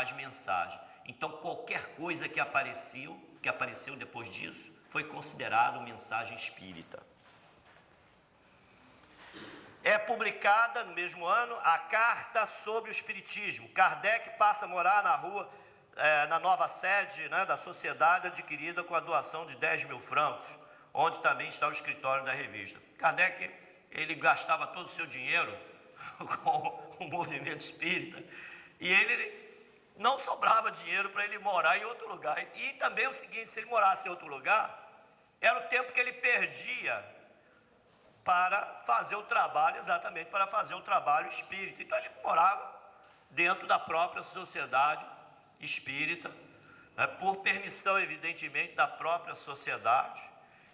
as mensagens. Então, qualquer coisa que apareceu depois disso, foi considerado mensagem espírita. É publicada no mesmo ano a Carta sobre o Espiritismo. Kardec passa a morar na rua, na nova sede, né, da sociedade, adquirida com a doação de 10 mil francos, onde também está o escritório da revista. Kardec, ele gastava todo o seu dinheiro com o movimento espírita, e ele não sobrava dinheiro para ele morar em outro lugar. E também o seguinte, se ele morasse em outro lugar, era o tempo que ele perdia para fazer o trabalho, exatamente para fazer o trabalho espírita. Então ele morava dentro da própria sociedade espírita, né, por permissão, evidentemente, da própria sociedade,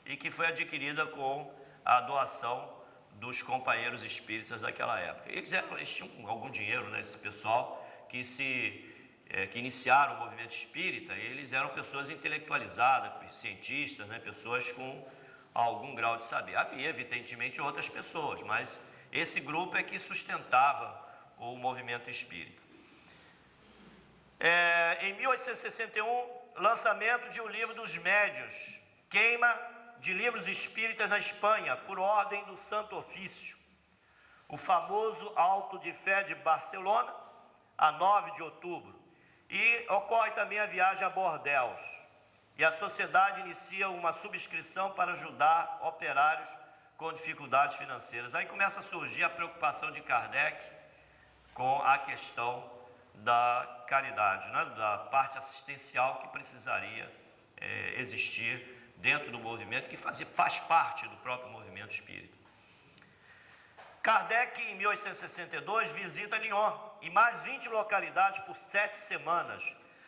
e que foi adquirida com a doação dos companheiros espíritas daquela época. Eles tinham algum dinheiro, né, esse pessoal que iniciaram o movimento espírita. Eles eram pessoas intelectualizadas, cientistas, né, pessoas com algum grau de saber. Havia, evidentemente, outras pessoas, mas esse grupo é que sustentava o movimento espírita. Em 1861, lançamento de O Livro dos Médiuns, queima de livros espíritas na Espanha, por ordem do Santo Ofício. O famoso Auto de Fé de Barcelona, a 9 de outubro. E ocorre também a viagem a Bordeaux. E a sociedade inicia uma subscrição para ajudar operários com dificuldades financeiras. Aí começa a surgir a preocupação de Kardec com a questão da caridade, né? Da parte assistencial que precisaria existir dentro do movimento, que faz parte do próprio movimento espírita. Kardec, em 1862, visita Lyon e mais 20 localidades por 7 semanas,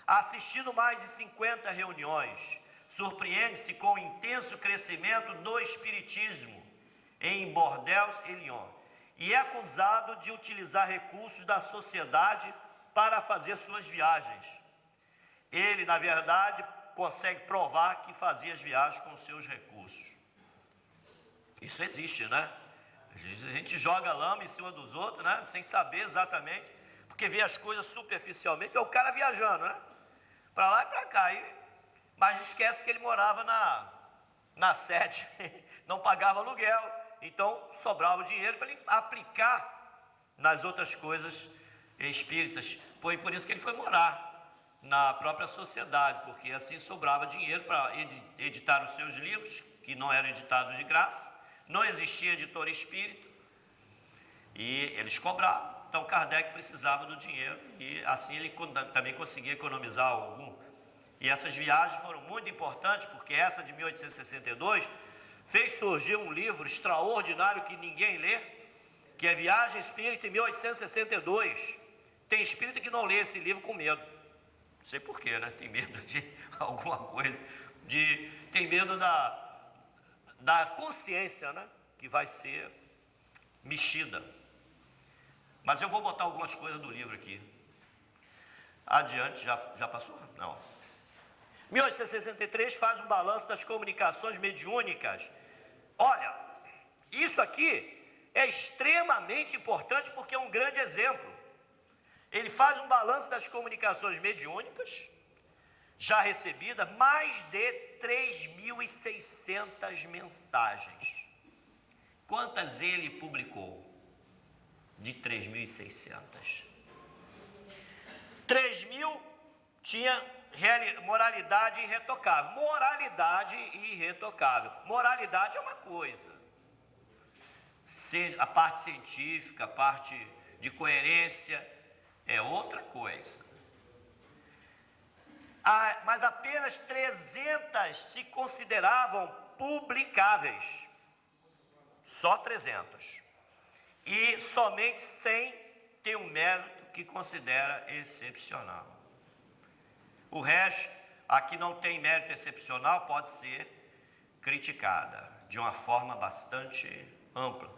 assistindo mais de 50 reuniões. Surpreende-se com o intenso crescimento do espiritismo em Bordeaux e Lyon, e é acusado de utilizar recursos da sociedade para fazer suas viagens. Ele, na verdade, consegue provar que fazia as viagens com seus recursos. Isso existe, né? A gente joga lama em cima dos outros, né? Sem saber exatamente, porque vê as coisas superficialmente. É o cara viajando, né? Para lá e para cá. Mas esquece que ele morava na sede, não pagava aluguel, então sobrava o dinheiro para ele aplicar nas outras coisas espíritas. Foi por isso que ele foi morar na própria sociedade, porque assim sobrava dinheiro para editar os seus livros, que não eram editados de graça. Não existia editor espírita e eles cobravam. Então Kardec precisava do dinheiro e assim ele também conseguia economizar algum. E essas viagens foram muito importantes, porque essa de 1862 fez surgir um livro extraordinário que ninguém lê, que é Viagem Espírita em 1862. Tem espírita que não lê esse livro com medo. Não sei porquê, né? Tem medo de alguma coisa, tem medo da consciência, né? Que vai ser mexida. Mas eu vou botar algumas coisas do livro aqui. Adiante, já passou? Não. 1863 faz um balanço das comunicações mediúnicas. Olha, isso aqui é extremamente importante porque é um grande exemplo. Ele faz um balanço das comunicações mediúnicas, já recebidas, mais de 3.600 mensagens. Quantas ele publicou? De 3.600. 3.000 tinha moralidade irretocável. Moralidade irretocável. Moralidade é uma coisa. A parte científica, a parte de coerência é outra coisa. Mas apenas 300 se consideravam publicáveis. Só 300. E somente 100 tem um mérito que considera excepcional. O resto, a que não tem mérito excepcional, pode ser criticada de uma forma bastante ampla.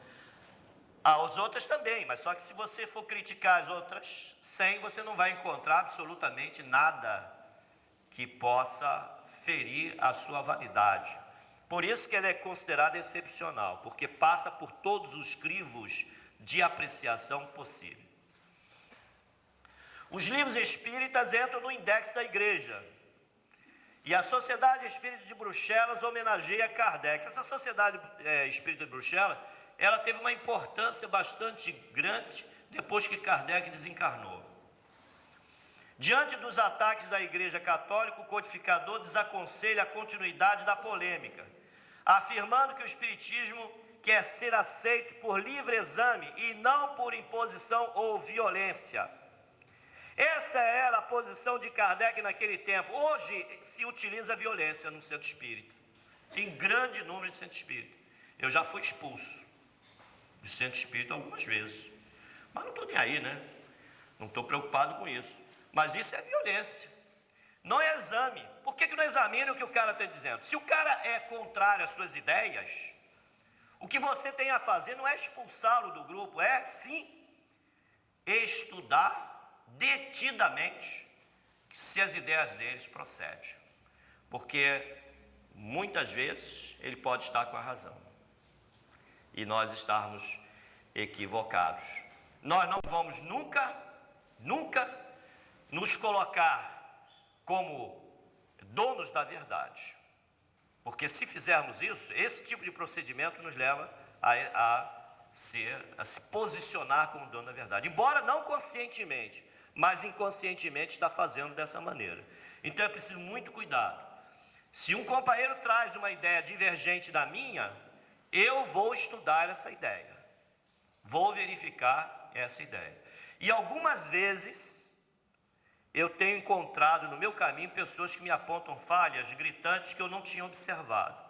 As outras também, mas só que se você for criticar as outras 100, você não vai encontrar absolutamente nada que possa ferir a sua validade. Por isso que ela é considerada excepcional, porque passa por todos os crivos de apreciação possível. Os livros espíritas entram no index da igreja. E a Sociedade Espírita de Bruxelas homenageia Kardec. Essa Sociedade Espírita de Bruxelas, ela teve uma importância bastante grande depois que Kardec desencarnou. Diante dos ataques da Igreja Católica, o codificador desaconselha a continuidade da polêmica, afirmando que o Espiritismo quer ser aceito por livre exame e não por imposição ou violência. Essa era a posição de Kardec naquele tempo. Hoje se utiliza a violência no centro espírita. Tem grande número de centro espírita. Eu já fui expulso de centro espírita algumas vezes. Mas não estou nem aí, né? Não estou preocupado com isso. Mas isso é violência. Não é exame. Por que não examina o que o cara está dizendo? Se o cara é contrário às suas ideias, o que você tem a fazer não é expulsá-lo do grupo, é sim estudar detidamente se as ideias deles procedem, porque muitas vezes ele pode estar com a razão e nós estarmos equivocados. Nós não vamos nunca nos colocar como donos da verdade, porque se fizermos isso, esse tipo de procedimento nos leva a se posicionar como dono da verdade, embora não conscientemente, mas inconscientemente está fazendo dessa maneira. Então é preciso muito cuidado. Se um companheiro traz uma ideia divergente da minha, eu vou estudar essa ideia, vou verificar essa ideia. E algumas vezes eu tenho encontrado no meu caminho pessoas que me apontam falhas gritantes que eu não tinha observado.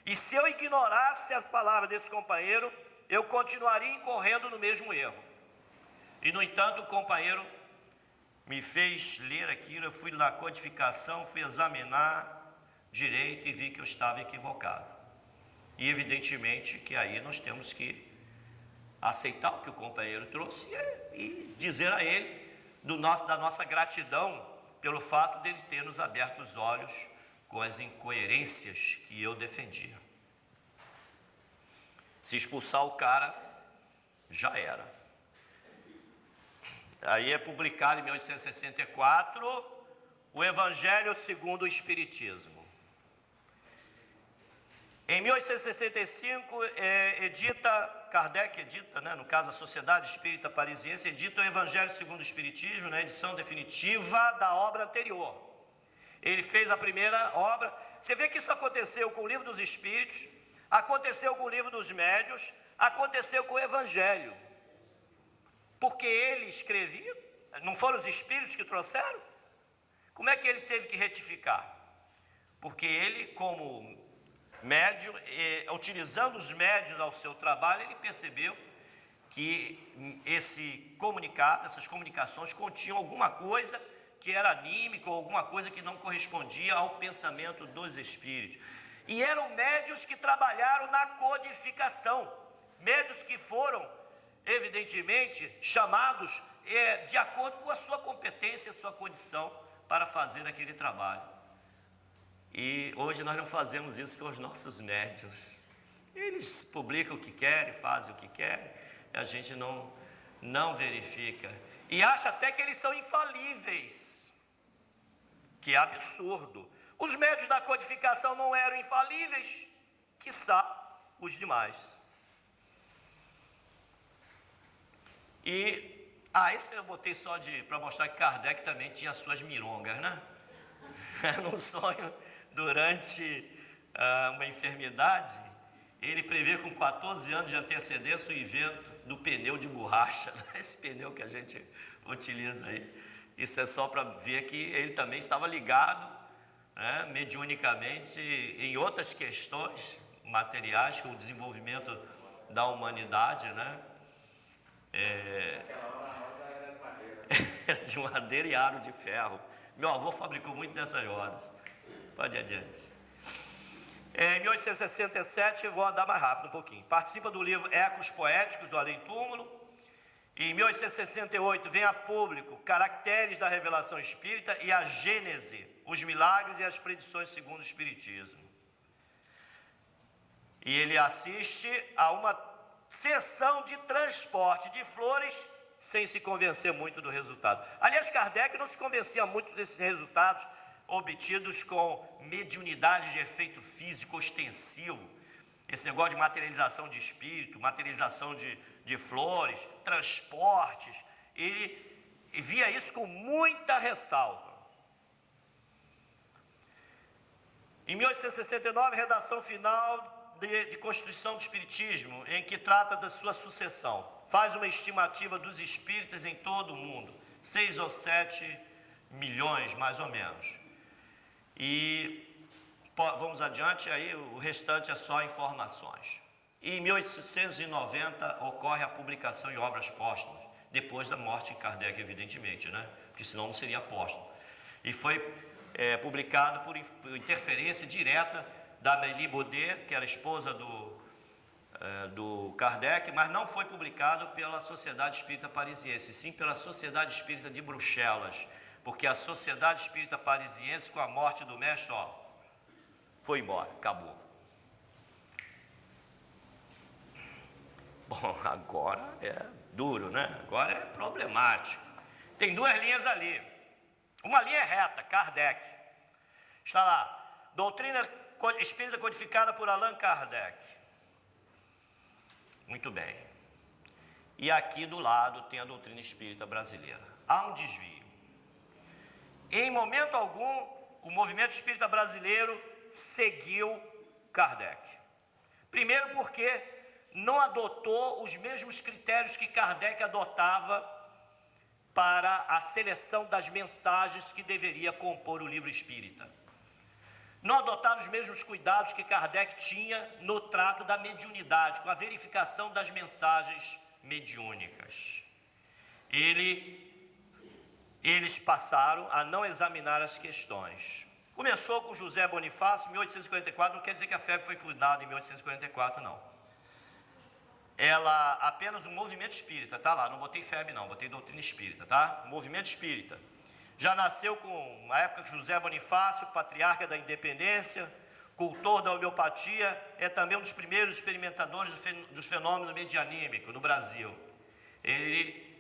E se eu ignorasse a palavra desse companheiro, eu continuaria incorrendo no mesmo erro. E, no entanto, o companheiro me fez ler aquilo, eu fui na codificação, fui examinar direito e vi que eu estava equivocado. E, evidentemente, que aí nós temos que aceitar o que o companheiro trouxe e dizer a ele da nossa gratidão pelo fato dele ter nos aberto os olhos com as incoerências que eu defendia. Se expulsar o cara, já era. Aí é publicado em 1864 o Evangelho segundo o Espiritismo. Em 1865, Kardec edita, no caso a Sociedade Espírita Parisiense, edita o Evangelho segundo o Espiritismo, na edição definitiva da obra anterior. Ele fez a primeira obra. Você vê que isso aconteceu com o Livro dos Espíritos, aconteceu com o Livro dos Médiuns, aconteceu com o Evangelho. Porque ele escrevia, não foram os espíritos que trouxeram? Como é que ele teve que retificar? Porque ele, como médium, utilizando os médiuns ao seu trabalho, ele percebeu que esse comunicado, essas comunicações continham alguma coisa que era anímica ou alguma coisa que não correspondia ao pensamento dos espíritos. E eram médiuns que trabalharam na codificação, médiuns que foram evidentemente chamados de acordo com a sua competência, a sua condição para fazer aquele trabalho. E hoje nós não fazemos isso com os nossos médiuns. Eles publicam o que querem, fazem o que querem, e a gente não verifica. E acha até que eles são infalíveis, que é absurdo. Os médiuns da codificação não eram infalíveis, quiçá os demais. E, esse eu botei só para mostrar que Kardec também tinha suas mirongas, né? Era um sonho durante uma enfermidade, ele prevê com 14 anos de antecedência o invento do pneu de borracha, esse pneu que a gente utiliza aí. Isso é só para ver que ele também estava ligado, mediunicamente, em outras questões materiais, com o desenvolvimento da humanidade, de madeira e aro de ferro. Meu avô fabricou muito dessas rodas. Pode ir adiante. Em 1867, vou andar mais rápido um pouquinho. Participa do livro Ecos Poéticos do Além Túmulo. Em 1868, vem a público Caracteres da Revelação Espírita e a Gênese, os Milagres e as Predições segundo o Espiritismo. E ele assiste a uma sessão de transporte de flores sem se convencer muito do resultado. Aliás, Kardec não se convencia muito desses resultados obtidos com mediunidade de efeito físico ostensivo, esse negócio de materialização de espírito, materialização de flores, transportes. Ele via isso com muita ressalva. Em 1869, redação final de Constituição do Espiritismo, em que trata da sua sucessão. Faz uma estimativa dos espíritas em todo o mundo, 6 ou 7 milhões, mais ou menos. E vamos adiante, aí o restante é só informações. E em 1890 ocorre a publicação em obras póstumas, depois da morte de Kardec, evidentemente, né? Porque senão não seria póstumo. E foi publicado por interferência direta da Amélie Baudet, que era esposa do Kardec, mas não foi publicado pela Sociedade Espírita Parisiense, sim pela Sociedade Espírita de Bruxelas, porque a Sociedade Espírita Parisiense, com a morte do mestre, foi embora, acabou. Bom, agora é duro, né? Agora é problemático. Tem duas linhas ali. Uma linha é reta, Kardec. Está lá, Doutrina Espírita codificada por Allan Kardec. Muito bem. E aqui do lado tem a doutrina espírita brasileira. Há um desvio. Em momento algum, o movimento espírita brasileiro seguiu Kardec. Primeiro porque não adotou os mesmos critérios que Kardec adotava para a seleção das mensagens que deveria compor o livro espírita. Não adotaram os mesmos cuidados que Kardec tinha no trato da mediunidade, com a verificação das mensagens mediúnicas. Eles passaram a não examinar as questões. Começou com José Bonifácio, em 1844, não quer dizer que a FEB foi fundada em 1844, não. Ela, apenas um movimento espírita, tá lá, não botei FEB não, botei doutrina espírita, tá? Movimento espírita. Já nasceu com a época de José Bonifácio, patriarca da independência, cultor da homeopatia, é também um dos primeiros experimentadores dos fenômenos medianímicos no Brasil. Ele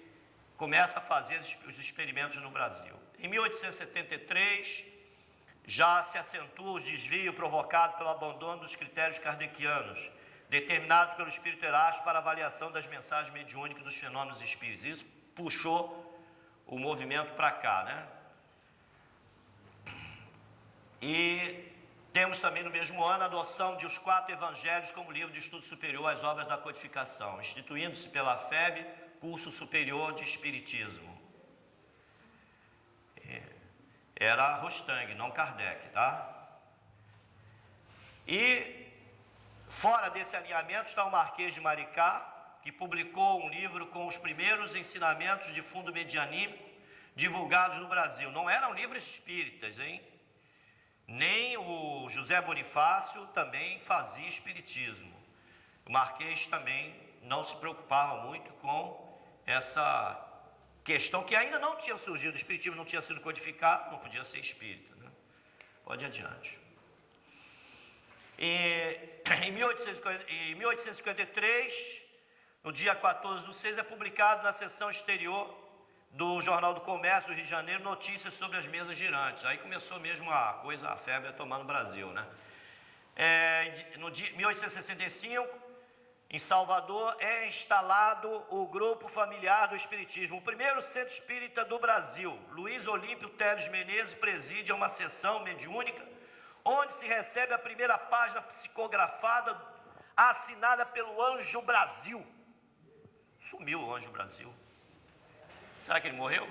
começa a fazer os experimentos no Brasil. Em 1873, já se acentua o desvio provocado pelo abandono dos critérios kardecianos, determinados pelo Espírito Erasto para avaliação das mensagens mediúnicas dos fenômenos espíritos. Isso puxou o movimento para cá, né? E temos também no mesmo ano a adoção de os 4 evangelhos como livro de estudo superior às obras da codificação, instituindo-se pela FEB curso superior de Espiritismo. Era Rostang, não Kardec, tá? E fora desse alinhamento está o Marquês de Maricá, que publicou um livro com os primeiros ensinamentos de fundo medianímico divulgados no Brasil. Não eram livros espíritas, hein? Nem o José Bonifácio também fazia espiritismo. O Marquês também não se preocupava muito com essa questão que ainda não tinha surgido. O espiritismo não tinha sido codificado, não podia ser espírita, né? Pode ir adiante. Em 1853, no dia 14/6, é publicado na seção exterior do Jornal do Comércio do Rio de Janeiro notícias sobre as mesas girantes. Aí começou mesmo a febre a tomar no Brasil, né? No dia 1865, em Salvador, é instalado o Grupo Familiar do Espiritismo, o primeiro centro espírita do Brasil. Luiz Olímpio Teles Menezes preside uma sessão mediúnica, onde se recebe a primeira página psicografada, assinada pelo Anjo Brasil. Sumiu o Anjo Brasil. Será que ele morreu?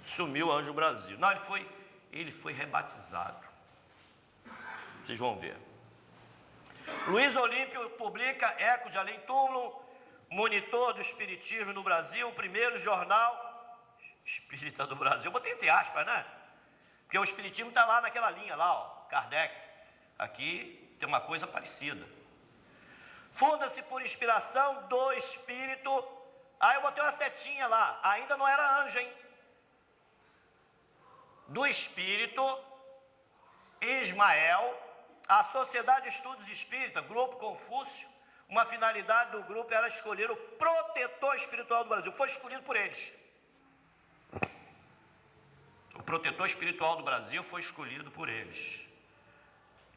Sumiu o Anjo Brasil. Não, ele foi rebatizado. Vocês vão ver. Luiz Olímpio publica Eco de Além Túmulo, Monitor do Espiritismo no Brasil, o primeiro jornal espírita do Brasil. Eu botei entre aspas, né? Porque o espiritismo está lá naquela linha, lá, ó, Kardec. Aqui tem uma coisa parecida. Funda-se por inspiração do Espírito. Aí eu botei uma setinha lá, ainda não era anjo, hein? Do Espírito Ismael, a Sociedade de Estudos Espírita, Grupo Confúcio, uma finalidade do grupo era escolher o protetor espiritual do Brasil. Foi escolhido por eles. O protetor espiritual do Brasil foi escolhido por eles.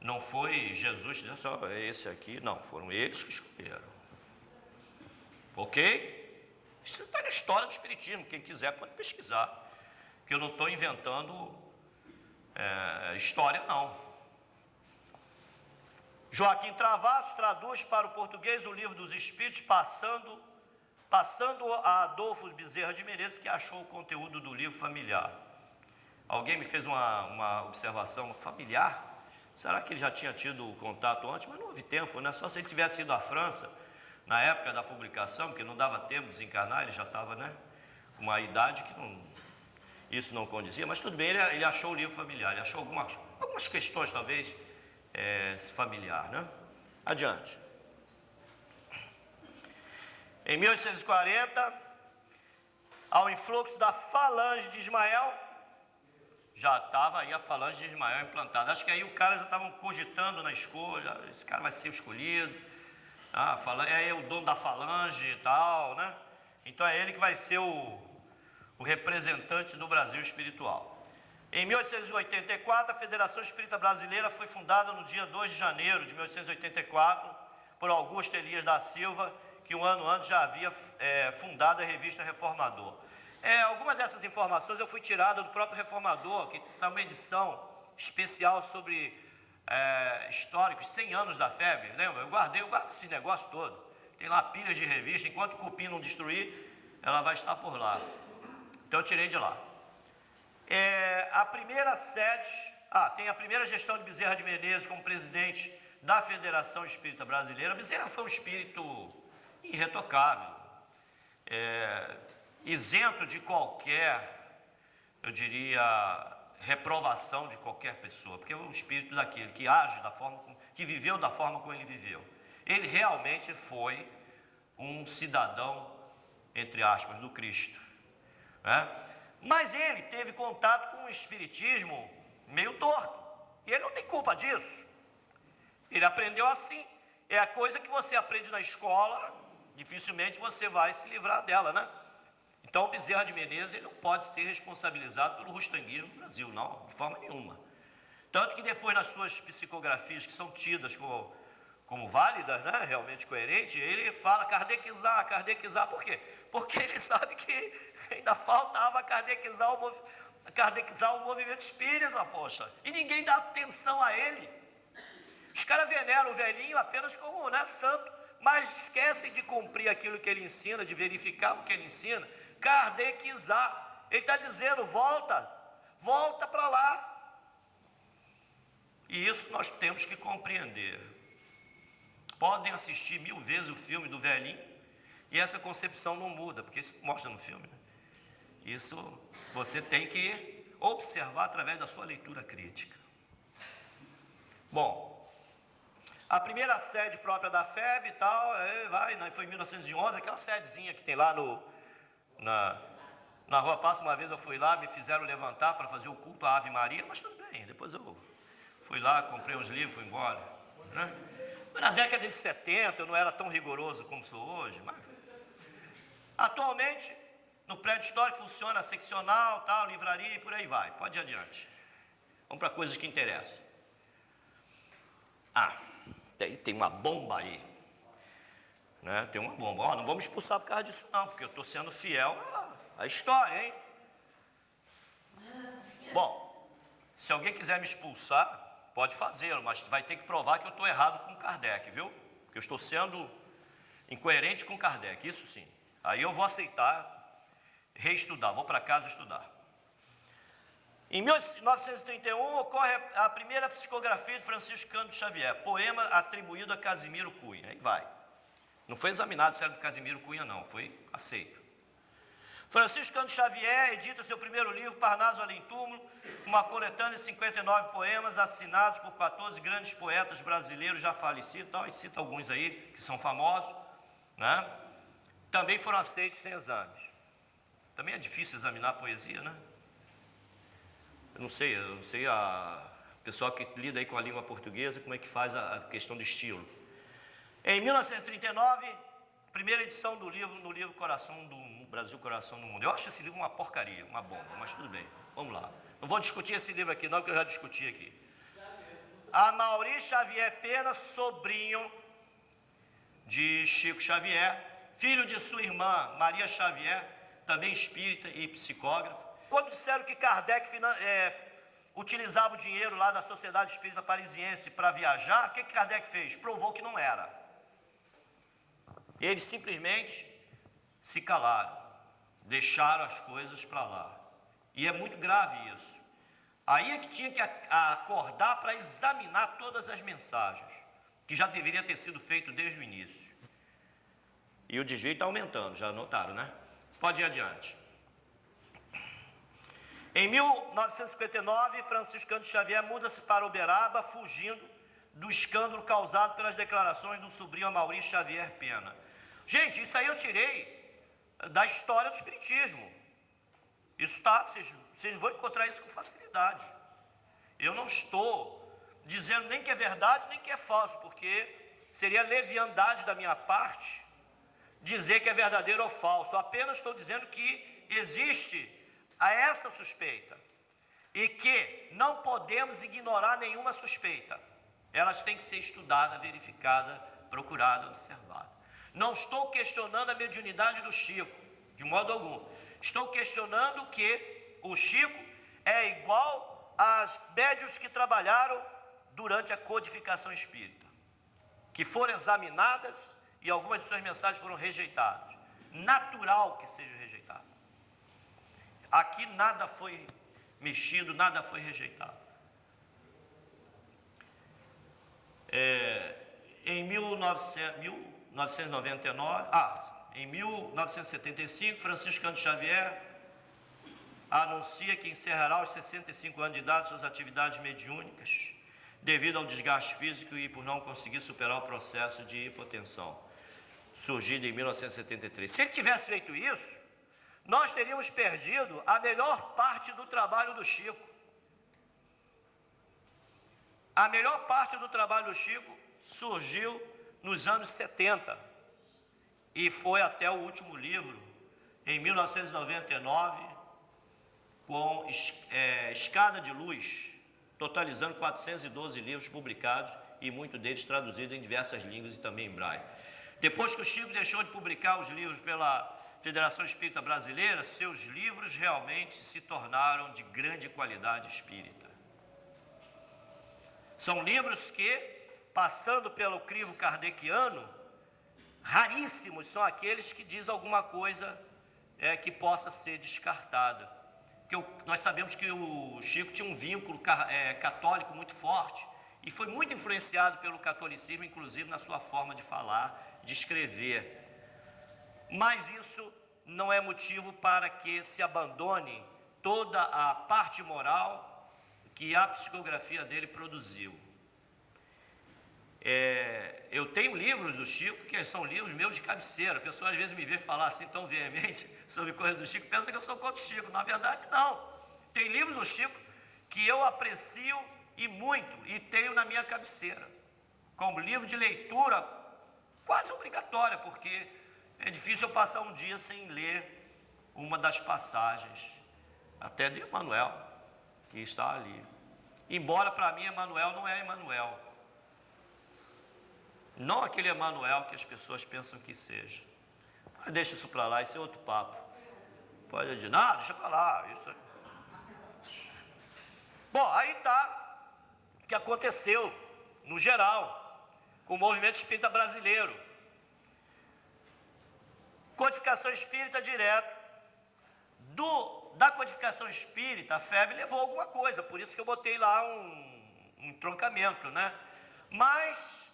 Não foi Jesus, só esse aqui, não, foram eles que escolheram. Ok? Isso está na história do Espiritismo, quem quiser pode pesquisar, porque eu não estou inventando história, não. Joaquim Travassos traduz para o português o Livro dos Espíritos, passando a Adolfo Bezerra de Menezes, que achou o conteúdo do livro familiar. Alguém me fez uma observação familiar. Será que ele já tinha tido contato antes? Mas não houve tempo, né? Só se ele tivesse ido à França, na época da publicação, porque não dava tempo de desencarnar, ele já estava, né, com uma idade que isso não condizia. Mas tudo bem, ele achou o livro familiar, ele achou algumas questões, talvez, familiar, né? Adiante. Em 1840, ao influxo da falange de Ismael, já estava aí a falange de Ismael implantada. Acho que aí o cara já estavam cogitando na escolha, esse cara vai ser o escolhido, é o dono da falange e tal, né? Então é ele que vai ser o representante do Brasil espiritual. Em 1884, a Federação Espírita Brasileira foi fundada no dia 2 de janeiro de 1884 por Augusto Elias da Silva, que um ano antes já havia fundado a revista Reformador. Algumas dessas informações eu fui tirada do próprio Reformador, que saiu uma edição especial sobre históricos, 100 anos da FEB, lembra? Eu guardo esse negócio todo. Tem lá pilhas de revista, enquanto o cupim não destruir, ela vai estar por lá. Então eu tirei de lá. A primeira sede, tem a primeira gestão de Bezerra de Menezes como presidente da Federação Espírita Brasileira. Bezerra foi um espírito irretocável, isento de qualquer, eu diria, reprovação de qualquer pessoa, porque é o espírito daquele que age da forma, que viveu da forma como ele viveu. Ele realmente foi um cidadão, entre aspas, do Cristo, né? Mas ele teve contato com o espiritismo meio torto, e ele não tem culpa disso. Ele aprendeu assim, é a coisa que você aprende na escola, dificilmente você vai se livrar dela, né? Então, o Bezerra de Menezes ele não pode ser responsabilizado pelo rustanguismo no Brasil, não, de forma nenhuma. Tanto que depois, nas suas psicografias, que são tidas como válidas, né, realmente coerentes, ele fala kardecizar, por quê? Porque ele sabe que ainda faltava kardecizar o movimento espírita, poxa, e ninguém dá atenção a ele. Os caras veneram o velhinho apenas como, né, santo, mas esquecem de cumprir aquilo que ele ensina, de verificar o que ele ensina. Kardecizar, ele está dizendo, volta para lá. E isso nós temos que compreender. Podem assistir 1000 vezes o filme do velhinho e essa concepção não muda, porque isso mostra no filme, né? Isso você tem que observar através da sua leitura crítica. Bom, a primeira sede própria da FEB e tal, foi em 1911, aquela sedezinha que tem lá na Rua Passa. Uma vez eu fui lá, me fizeram levantar para fazer o culto à Ave Maria, mas tudo bem, depois eu fui lá, comprei uns livros, fui embora, né? Na década de 70 eu não era tão rigoroso como sou hoje, mas atualmente no prédio histórico funciona a seccional, tal, livraria e por aí vai. Pode ir adiante. Vamos para coisas que interessam. Tem uma bomba aí, né? Tem uma bomba. Não vou me expulsar por causa disso não, porque eu estou sendo fiel à história, hein? Bom, se alguém quiser me expulsar, pode fazê-lo, mas vai ter que provar que eu estou errado com Kardec, viu? Que eu estou sendo incoerente com Kardec, isso sim. Aí eu vou aceitar reestudar, vou para casa estudar. Em 1931 ocorre a primeira psicografia de Francisco Cândido Xavier, poema atribuído a Casimiro Cunha. Aí vai. Não foi examinado se era do Casimiro Cunha, não, foi aceito. Francisco Cândido Xavier edita seu primeiro livro, Parnaso Além Túmulo, uma coletânea de 59 poemas assinados por 14 grandes poetas brasileiros já falecidos, tal, e cita alguns aí que são famosos, né? Também foram aceitos sem exames. Também é difícil examinar a poesia, né? Eu não sei a pessoal que lida aí com a língua portuguesa, como é que faz a questão do estilo. Em 1939, primeira edição do livro, no livro Coração do Brasil, Coração do Mundo. Eu acho esse livro uma porcaria, uma bomba, mas tudo bem, vamos lá. Não vou discutir esse livro aqui não, porque eu já discuti aqui. Amaury Xavier Pena, sobrinho de Chico Xavier, filho de sua irmã Maria Xavier, também espírita e psicógrafo. Quando disseram que Kardec utilizava o dinheiro lá da Sociedade Espírita Parisiense para viajar, o que Kardec fez? Provou que não era. Eles simplesmente se calaram, deixaram as coisas para lá. E é muito grave isso. Aí é que tinha que acordar para examinar todas as mensagens, que já deveria ter sido feito desde o início. E o desvio está aumentando, já notaram, né? Pode ir adiante. Em 1959, Franciscano Xavier muda-se para Uberaba, fugindo do escândalo causado pelas declarações do sobrinho Amaury Xavier Pena. Gente, isso aí eu tirei da história do espiritismo. Isso tá, vocês vão encontrar isso com facilidade. Eu não estou dizendo nem que é verdade, nem que é falso, porque seria leviandade da minha parte dizer que é verdadeiro ou falso. Eu apenas estou dizendo que existe essa suspeita e que não podemos ignorar nenhuma suspeita. Elas têm que ser estudadas, verificadas, procuradas, observadas. Não estou questionando a mediunidade do Chico, de modo algum. Estou questionando que o Chico é igual às médiuns que trabalharam durante a codificação espírita, que foram examinadas e algumas de suas mensagens foram rejeitadas. Natural que seja rejeitado. Aqui nada foi mexido, nada foi rejeitado. Em 1975, Franciscano Xavier anuncia que encerrará aos 65 anos de idade suas atividades mediúnicas, devido ao desgaste físico e por não conseguir superar o processo de hipotensão, surgido em 1973. Se ele tivesse feito isso, nós teríamos perdido a melhor parte do trabalho do Chico. A melhor parte do trabalho do Chico surgiu nos anos 70 e foi até o último livro, em 1999, com Escada de Luz, totalizando 412 livros publicados e muitos deles traduzidos em diversas línguas e também em braille. Depois que o Chico deixou de publicar os livros pela Federação Espírita Brasileira, seus livros realmente se tornaram de grande qualidade espírita. São livros que, passando pelo crivo kardeciano, raríssimos são aqueles que dizem alguma coisa que possa ser descartada. Porque nós sabemos que o Chico tinha um vínculo católico muito forte e foi muito influenciado pelo catolicismo, inclusive na sua forma de falar, de escrever. Mas isso não é motivo para que se abandone toda a parte moral que a psicografia dele produziu. Eu tenho livros do Chico que são livros meus de cabeceira. A pessoa às vezes me vê falar assim tão veemente sobre coisas do Chico, pensa que eu sou contra o Chico. Na verdade, não. Tem livros do Chico que eu aprecio e muito, e tenho na minha cabeceira, como livro de leitura quase obrigatória, porque é difícil eu passar um dia sem ler uma das passagens, até de Emmanuel, que está ali. Embora para mim Emmanuel não é Emmanuel. Não aquele Emmanuel que as pessoas pensam que seja. Mas deixa isso para lá, isso é outro papo. Pode dizer, não, deixa para lá. Isso é... Bom, aí está o que aconteceu, no geral, com o movimento espírita brasileiro. Codificação espírita direto. Da codificação espírita, a FEB levou alguma coisa, por isso que eu botei lá um entroncamento, né? Mas,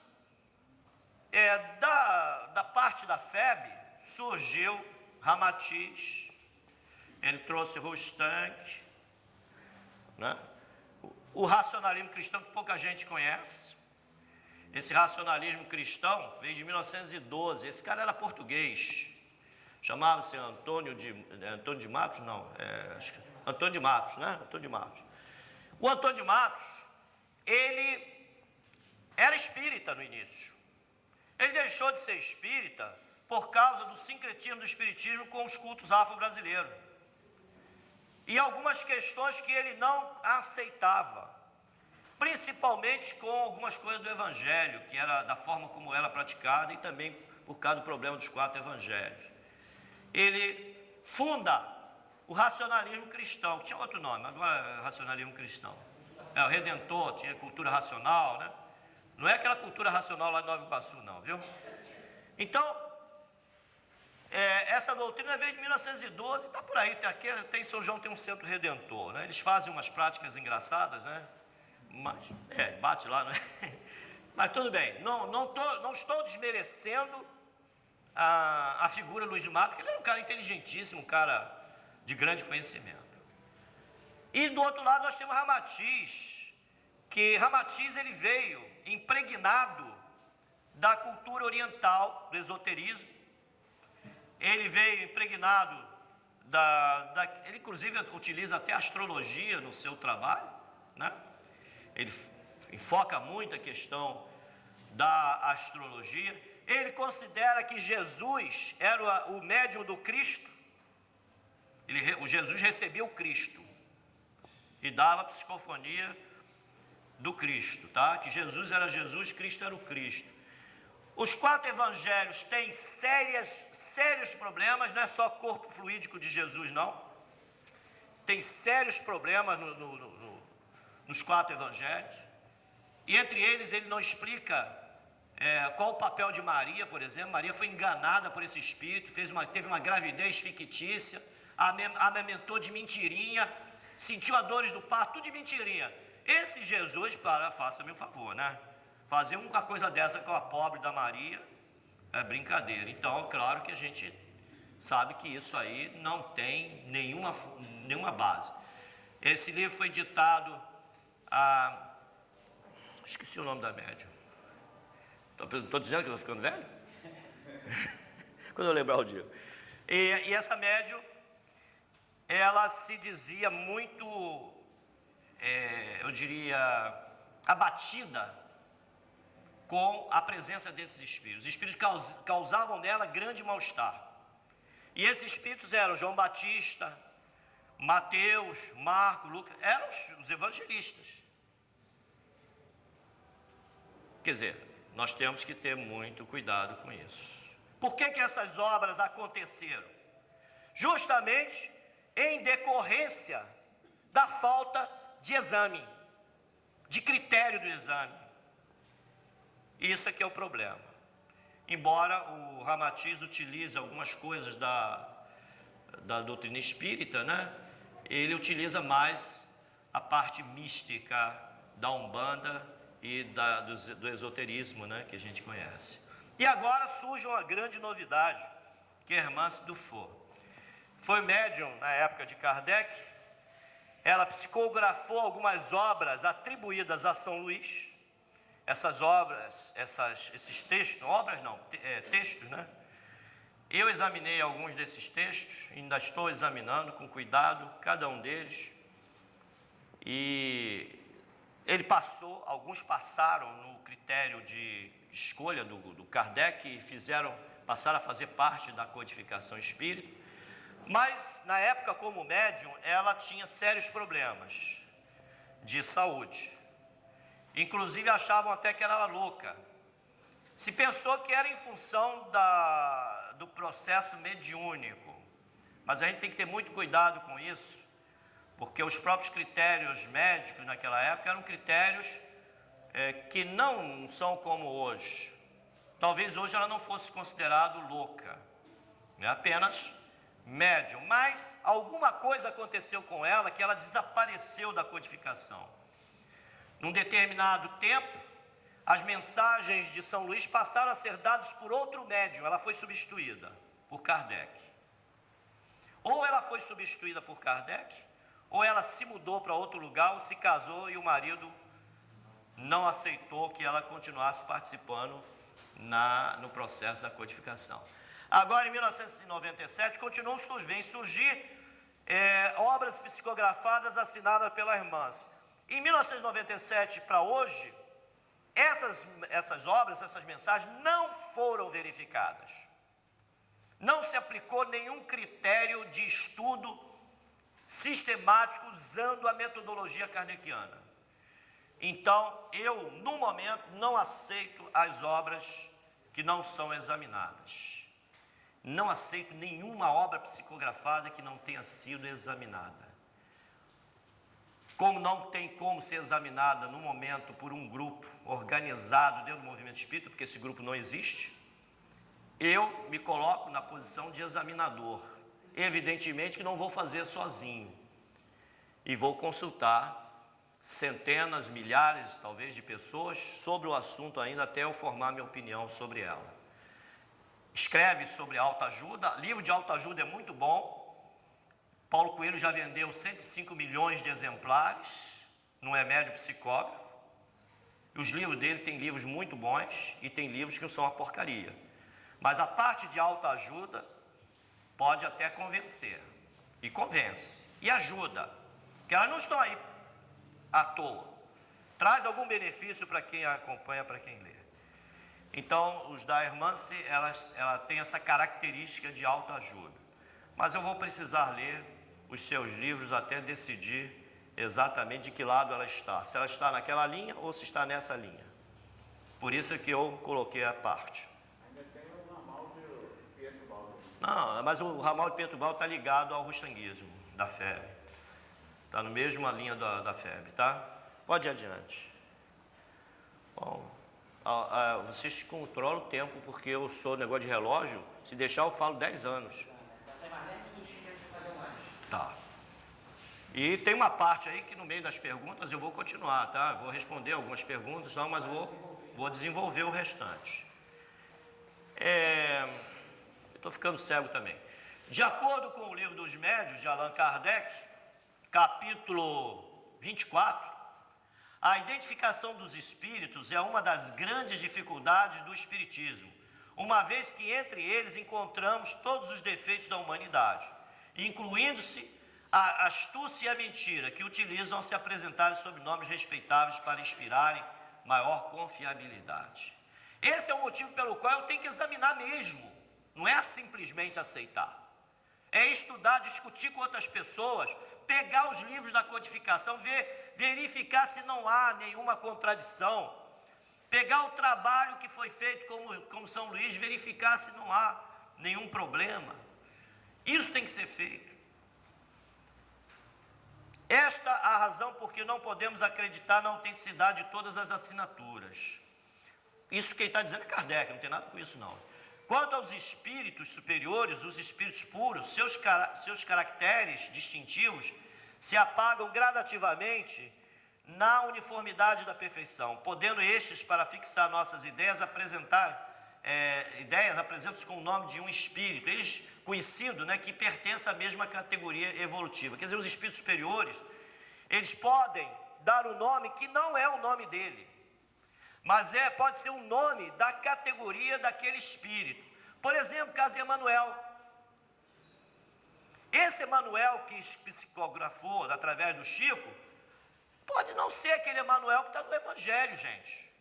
da parte da FEB, surgiu Ramatiz, ele trouxe Rostank, né? O racionalismo cristão que pouca gente conhece. Esse racionalismo cristão veio de 1912, esse cara era português. Chamava-se Antônio de Matos, não, Antônio de Matos, né? Antônio de Matos. O Antônio de Matos, ele era espírita no início. Ele deixou de ser espírita por causa do sincretismo do espiritismo com os cultos afro-brasileiros. E algumas questões que ele não aceitava, principalmente com algumas coisas do evangelho, que era da forma como era praticada, e também por causa do problema dos 4 evangelhos. Ele funda o racionalismo cristão, que tinha outro nome, agora é racionalismo cristão. É o Redentor, tinha cultura racional, né? Não é aquela cultura racional lá de Nova Iguaçu, não, viu? Então, essa doutrina veio de 1912, está por aí, tem São João, tem um centro redentor, né? Eles fazem umas práticas engraçadas, né? Mas, bate lá, né? Mas tudo bem, não estou desmerecendo a figura Luiz de Mato, porque ele era um cara inteligentíssimo, um cara de grande conhecimento. E do outro lado nós temos Ramatiz, que Ramatiz ele veio impregnado da cultura oriental, do esoterismo. Ele veio impregnado ele inclusive utiliza até astrologia no seu trabalho, né? Ele enfoca muito a questão da astrologia. Ele considera que Jesus era o médium do Cristo. O Jesus recebia o Cristo e dava a psicofonia do Cristo, tá? Que Jesus era Jesus, Cristo era o Cristo. Os 4 evangelhos têm sérios problemas, não é só corpo fluídico de Jesus, não. Tem sérios problemas nos 4 evangelhos. E entre eles ele não explica qual o papel de Maria, por exemplo. Maria foi enganada por esse espírito, teve uma gravidez fictícia, amamentou de mentirinha, sentiu as dores do parto, tudo de mentirinha. Esse Jesus, faça-me um favor, né? Fazer uma coisa dessa com a pobre da Maria é brincadeira. Então, claro que a gente sabe que isso aí não tem nenhuma base. Esse livro foi ditado esqueci o nome da médium. Estou dizendo que eu estou ficando velho? Quando eu lembrar o dia. E essa médium, ela se dizia muito, eu diria, abatida com a presença desses espíritos. Os espíritos causavam nela grande mal-estar. E esses espíritos eram João Batista, Mateus, Marcos, Lucas, eram os evangelistas. Quer dizer, nós temos que ter muito cuidado com isso. Por que essas obras aconteceram? Justamente em decorrência da falta de exame, de critério do exame. Isso é que é o problema. Embora o Ramatiz utilize algumas coisas da doutrina espírita, né? Ele utiliza mais a parte mística da Umbanda e do esoterismo, né? Que a gente conhece. E agora surge uma grande novidade, que é Hermance Dufour. Foi médium na época de Kardec. Ela psicografou algumas obras atribuídas a São Luís. Essas obras, esses textos, textos, né? Eu examinei alguns desses textos, ainda estou examinando com cuidado cada um deles. E alguns passaram no critério de escolha do Kardec e passaram a fazer parte da codificação espírita. Mas, na época, como médium, ela tinha sérios problemas de saúde. Inclusive, achavam até que era louca. Se pensou que era em função do processo mediúnico. Mas a gente tem que ter muito cuidado com isso, porque os próprios critérios médicos naquela época eram critérios que não são como hoje. Talvez hoje ela não fosse considerada louca, é apenas médium. Mas alguma coisa aconteceu com ela que ela desapareceu da codificação. Num determinado tempo, as mensagens de São Luís passaram a ser dadas por outro médium. Ela foi substituída por Kardec. Ou ela foi substituída por Kardec, ou ela se mudou para outro lugar, ou se casou e o marido não aceitou que ela continuasse participando no processo da codificação. Agora, em 1997, vem surgir obras psicografadas assinadas pela Hermance. Em 1997 para hoje, essas obras, essas mensagens não foram verificadas. Não se aplicou nenhum critério de estudo sistemático usando a metodologia kardeciana. Então, eu, no momento, não aceito as obras que não são examinadas. Não aceito nenhuma obra psicografada que não tenha sido examinada. Como não tem como ser examinada no momento por um grupo organizado dentro do movimento espírita, porque esse grupo não existe, eu me coloco na posição de examinador. Evidentemente que não vou fazer sozinho. E vou consultar centenas, milhares, talvez, de pessoas sobre o assunto ainda até eu formar minha opinião sobre ela. Escreve sobre autoajuda. Livro de autoajuda é muito bom. Paulo Coelho já vendeu 105 milhões de exemplares no remédio psicógrafo. Os livros dele tem livros muito bons e tem livros que são uma porcaria. Mas a parte de autoajuda pode até convencer. E convence. E ajuda. Porque elas não estão aí à toa. Traz algum benefício para quem acompanha, para quem lê. Então, os da Hermance, ela tem essa característica de autoajuda. Mas eu vou precisar ler os seus livros até decidir exatamente de que lado ela está. Se ela está naquela linha ou se está nessa linha. Por isso é que eu coloquei a parte. Ainda tem o ramal de Pietro Baldo. Não, mas o ramal de Pietro Baldo está ligado ao rustanguismo da FEB. Está na mesma linha da FEB, tá? Pode ir adiante. Bom, vocês controlam o tempo, porque eu sou negócio de relógio. Se deixar, eu falo 10 anos. Tem mais 10 minutinhos para a gente fazer um lanche. Tá. E tem uma parte aí que no meio das perguntas eu vou continuar, tá? Vou responder algumas perguntas, não, mas vou desenvolver o restante. Eu estou ficando cego também. De acordo com o livro dos Médiuns, de Allan Kardec, capítulo 24, a identificação dos espíritos é uma das grandes dificuldades do espiritismo, uma vez que entre eles encontramos todos os defeitos da humanidade, incluindo-se a astúcia e a mentira, que utilizam se apresentarem sob nomes respeitáveis para inspirarem maior confiabilidade. Esse é o motivo pelo qual eu tenho que examinar mesmo, não é simplesmente aceitar. É estudar, discutir com outras pessoas, pegar os livros da codificação, verificar se não há nenhuma contradição, pegar o trabalho que foi feito como São Luís, verificar se não há nenhum problema. Isso tem que ser feito. Esta é a razão por que não podemos acreditar na autenticidade de todas as assinaturas. Isso quem está dizendo é Kardec, não tem nada com isso não. Quanto aos espíritos superiores, os espíritos puros, seus caracteres distintivos se apagam gradativamente na uniformidade da perfeição, podendo estes, para fixar nossas ideias, apresentam-se com o nome de um espírito, eles conhecido, né, que pertence à mesma categoria evolutiva. Quer dizer, os espíritos superiores, eles podem dar um nome que não é o nome dele, mas pode ser o nome da categoria daquele espírito. Por exemplo, caso de Emmanuel. Esse Emmanuel que psicografou através do Chico, pode não ser aquele Emmanuel que está no Evangelho, gente.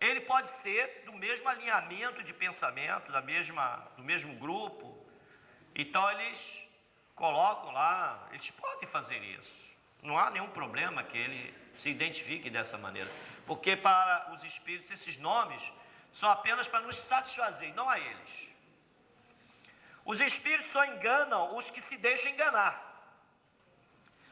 Ele pode ser do mesmo alinhamento de pensamento, do mesmo grupo. Então eles colocam lá, eles podem fazer isso. Não há nenhum problema que ele se identifique dessa maneira. Porque para os espíritos esses nomes são apenas para nos satisfazer, e não a eles. Os espíritos só enganam os que se deixam enganar.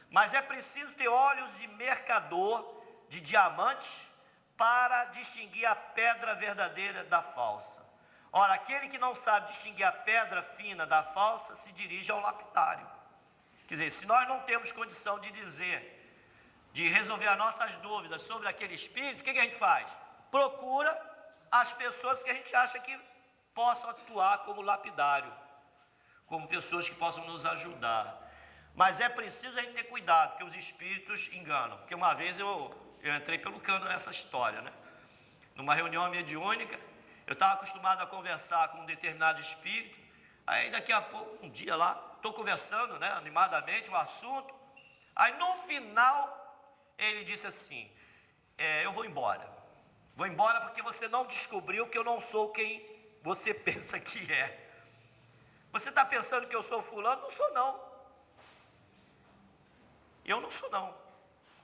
Mas é preciso ter olhos de mercador de diamante para distinguir a pedra verdadeira da falsa. Ora, aquele que não sabe distinguir a pedra fina da falsa se dirige ao lapidário. Quer dizer, se nós não temos condição de resolver as nossas dúvidas sobre aquele espírito, o que a gente faz? Procura as pessoas que a gente acha que possam atuar como lapidário, como pessoas que possam nos ajudar. Mas é preciso a gente ter cuidado, porque os espíritos enganam. Porque uma vez eu entrei pelo cano nessa história, né? Numa reunião mediúnica, eu estava acostumado a conversar com um determinado espírito, aí daqui a pouco, um dia lá, estou conversando, né, animadamente, o assunto, aí no final, ele disse assim, eu vou embora Vou embora porque você não descobriu que eu não sou quem você pensa que é. Você está pensando que eu sou fulano? Não sou não. Eu não sou não.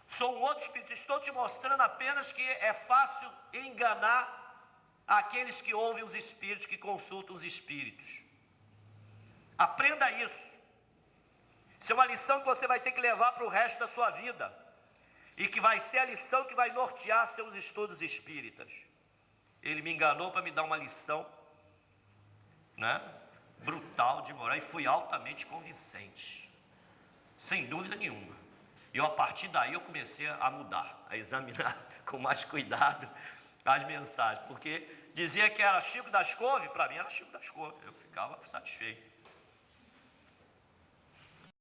Sou um outro espírito. Estou te mostrando apenas que é fácil enganar aqueles que ouvem os espíritos, que consultam os espíritos. Aprenda isso. Isso é uma lição que você vai ter que levar para o resto da sua vida. E que vai ser a lição que vai nortear seus estudos espíritas. Ele me enganou para me dar uma lição, né, brutal de moral, e fui altamente convincente. Sem dúvida nenhuma. E a partir daí eu comecei a mudar, a examinar com mais cuidado as mensagens. Porque dizia que era Chico das Couve, para mim era Chico das Couve. Eu ficava satisfeito.